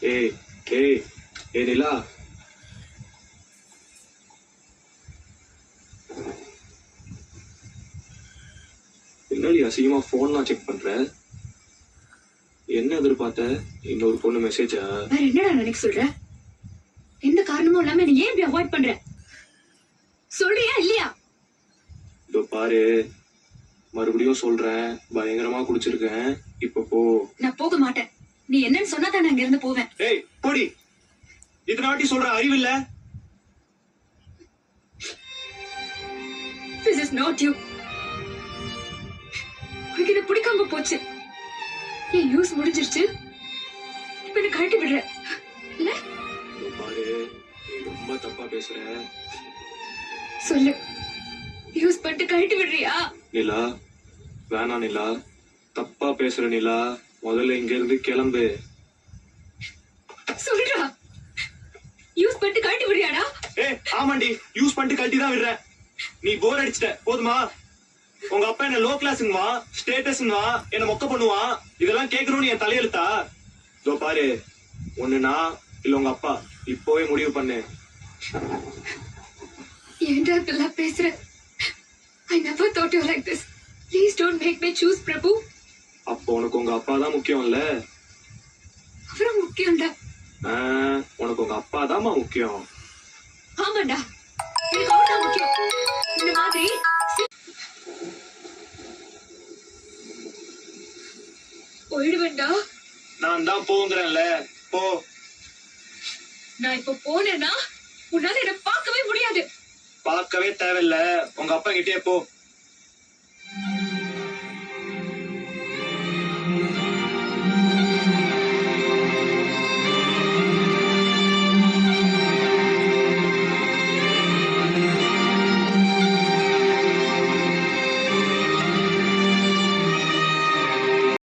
ஏய் ஏய் ஏ நிலா, என்னடி அசிங்கமா போன்லாம் செக் பண்ற? என்ன எதிர்பார்த்த? இன்னொரு பொண்ணு மெசேஜா? வேற என்னடா நினைக்க சொல்ற? எந்த காரணமும் இல்லாம நீ ஏன் இப்படி அவாய்ட் பண்ற? சொல்றியா இல்லையா? இதோ பாரு, மறுபடியும் சொல்றேன், பயங்கரமா குடிச்சிருக்கேன், இப்ப போ. நான் போக மாட்டேன். நீ என்னன்னு சொன்னா தான் நான் இங்க இருந்து போவேன். ஏய் போடி, இத்தனை வாட்டி சொல்ற, அறிவு இல்ல? This is not you. உனக்கு இது பிடிக்காம போச்சு. என் யூஸ் முடிஞ்சிருச்சு. இப்ப என்ன கழட்டி விடுற இல்ல? இதோ பாரு, நீ ரொம்ப தப்பா பேசுற. சொல்லு, யூஸ் பண்ணிட்டு கழட்டி விடுறியா? நிலா, வேணாம் நிலா, தப்பா பேசுற நிலா, முதல்ல இங்க இருந்து கிளம்பு. சொல்றா, யூஸ் பண்ணிட்டு கழட்டி விடுறியாடா? ஏய் ஆமாண்டி, யூஸ் பண்ணிட்டு கழட்டி தான் விடுறேன். நீ போர் அடிச்சிட்ட, போதுமா? உங்க அப்பா என்ன லோ கிளாஸ்ங்கவா, ஸ்டேட்டஸ்ங்கவா, என்ன மொக்க பண்ணுவான், இதெல்லாம் கேட்கணும்னு என் தலையெழுத்தா? இதோ பாரு, ஒண்ணு நான் இல்ல உங்க அப்பா, இப்போவே முடிவு பண்ணு. ஏன்டா இப்பெல்லாம் பேசுற? I never thought you like this. Please don't make me choose பிரபு. அப்போ உனக்கு உங்க அப்பா தான் முக்கியம் இல்ல? அவரும் முக்கியம்டா. உனக்கு உங்க அப்பா தான்மா முக்கியம். ஆமாண்டா, எனக்கு அவர்தான் முக்கியம். இந்த மாதிரி போயிடுவேன்டா. நான் தான் போங்கிறேன்ல, போ. நான் இப்ப போனேன்னா உன்னால என்ன பார்க்கவே முடியாது. பார்க்கவே தேவையில்ல, உங்க அப்பா கிட்டே போ.